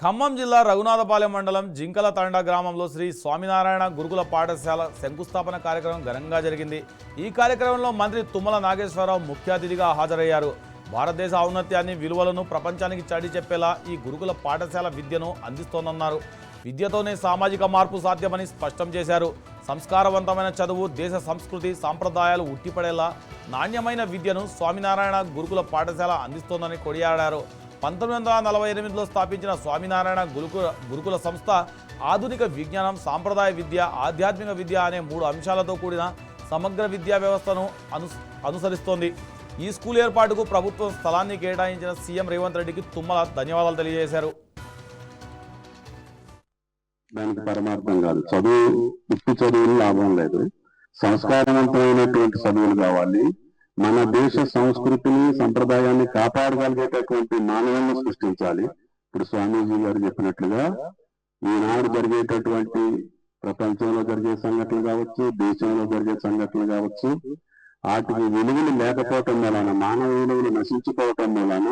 ఖమ్మం జిల్లా రఘునాథపాలెం మండలం జింకల తండా గ్రామంలో శ్రీ స్వామినారాయణ గురుకుల పాఠశాల శంకుస్థాపన కార్యక్రమం ఘనంగా జరిగింది. ఈ కార్యక్రమంలో మంత్రి తుమ్మల నాగేశ్వరరావు ముఖ్య అతిథిగా హాజరయ్యారు. భారతదేశ ఔన్నత్యాన్ని విలువలను ప్రపంచానికి చాటి చెప్పేలా ఈ గురుకుల పాఠశాల విద్యను అందిస్తోందన్నారు. విద్యతోనే సామాజిక మార్పు సాధ్యమని స్పష్టం చేశారు. సంస్కారవంతమైన చదువు, దేశ సంస్కృతి సంప్రదాయాలు ఉట్టిపడేలా నాణ్యమైన విద్యను స్వామినారాయణ గురుకుల పాఠశాల అందిస్తోందని కొనియాడారు. 1948లో స్థాపించిన స్వామినారాయణ గురుకుల సంస్థ ఆధునిక విజ్ఞానం, సాంప్రదాయ విద్య, ఆధ్యాత్మిక విద్య అనే 3 అంశాలతో కూడిన సమగ్ర విద్యా వ్యవస్థను అనుసరిస్తోంది. ఈ స్కూల్ ఏర్పాటుకు ప్రభుత్వం స్థలాన్ని కేటాయించిన సీఎం రేవంత్ రెడ్డికి తుమ్మల ధన్యవాదాలు తెలియజేశారు. దానికి పరమార్థం కాదు, చదువులు లాభం లేదు, సంస్కారవంతమైనటువంటి చదువులు కావాలి. మన దేశ సంస్కృతిని సంప్రదాయాన్ని కాపాడగలిగేటటువంటి మానవాన్ని సృష్టించాలి. ఇప్పుడు స్వామీజీ గారు చెప్పినట్లుగా ఈనాడు జరిగేటటువంటి ప్రపంచంలో జరిగే సంఘటనలు కావచ్చు, దేశంలో జరిగే సంఘటనలు కావచ్చు, వాటికి విలువలు లేకపోవటం వలన, మానవ విలువలు నశించుకోవటం వలన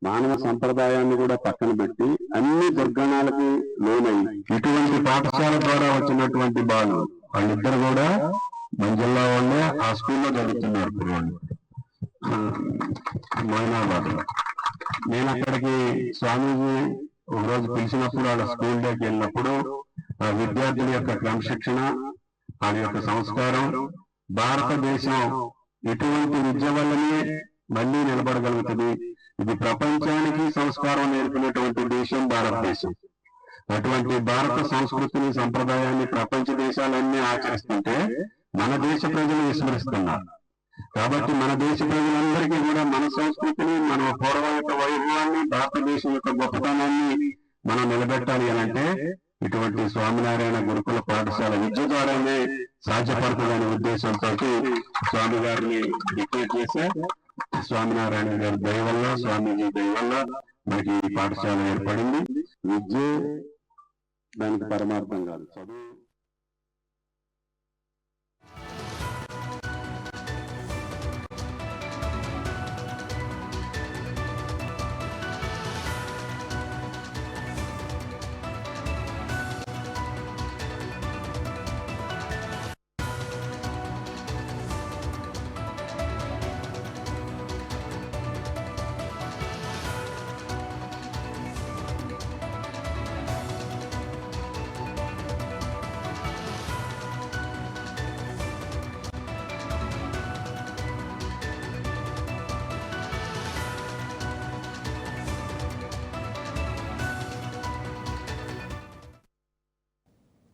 మానవ సంప్రదాయాన్ని కూడా పక్కన పెట్టి అన్ని దుర్గణాలకి లోనై ఇటువంటి పాఠశాల ద్వారా వచ్చినటువంటి వాళ్ళిద్దరు కూడా మన జిల్లా వాళ్ళే ఆ స్కూల్లో చదువుతున్నారు. మైనాబాద్ లో నేను అక్కడికి స్వామీజీ ఒకరోజు పిలిచినప్పుడు వాళ్ళ స్కూల్ డేకి వెళ్ళినప్పుడు ఆ విద్యార్థుల యొక్క క్రమశిక్షణ, వాళ్ళ యొక్క సంస్కారం, భారతదేశం ఎటువంటి విద్య వల్లనే మళ్ళీ నిలబడగలుగుతుంది. ఇది ప్రపంచానికి సంస్కారం నేర్పినటువంటి దేశం భారతదేశం. అటువంటి భారత సంస్కృతిని సంప్రదాయాన్ని ప్రపంచ దేశాలన్నీ ఆచరిస్తుంటే మన దేశ ప్రజలు విస్మరిస్తున్నారు. కాబట్టి మన దేశ ప్రజలందరికీ కూడా మన సంస్కృతిని, మన పూర్వం యొక్క వైభవాన్ని, భారతదేశం యొక్క గొప్పతనాన్ని మనం నిలబెట్టాలి అని అంటే ఇటువంటి స్వామినారాయణ గురుకుల పాఠశాల విద్య ద్వారానే సాధ్యపడుతుందనే ఉద్దేశంతో స్వామి గారిని డిక్లేర్ చేసే స్వామినారాయణ గారి దయ వల్ల, స్వామీజీ దయ వల్ల మనకి ఈ పాఠశాల ఏర్పడింది. విద్య దానికి పరమార్థం కాదు, చదువు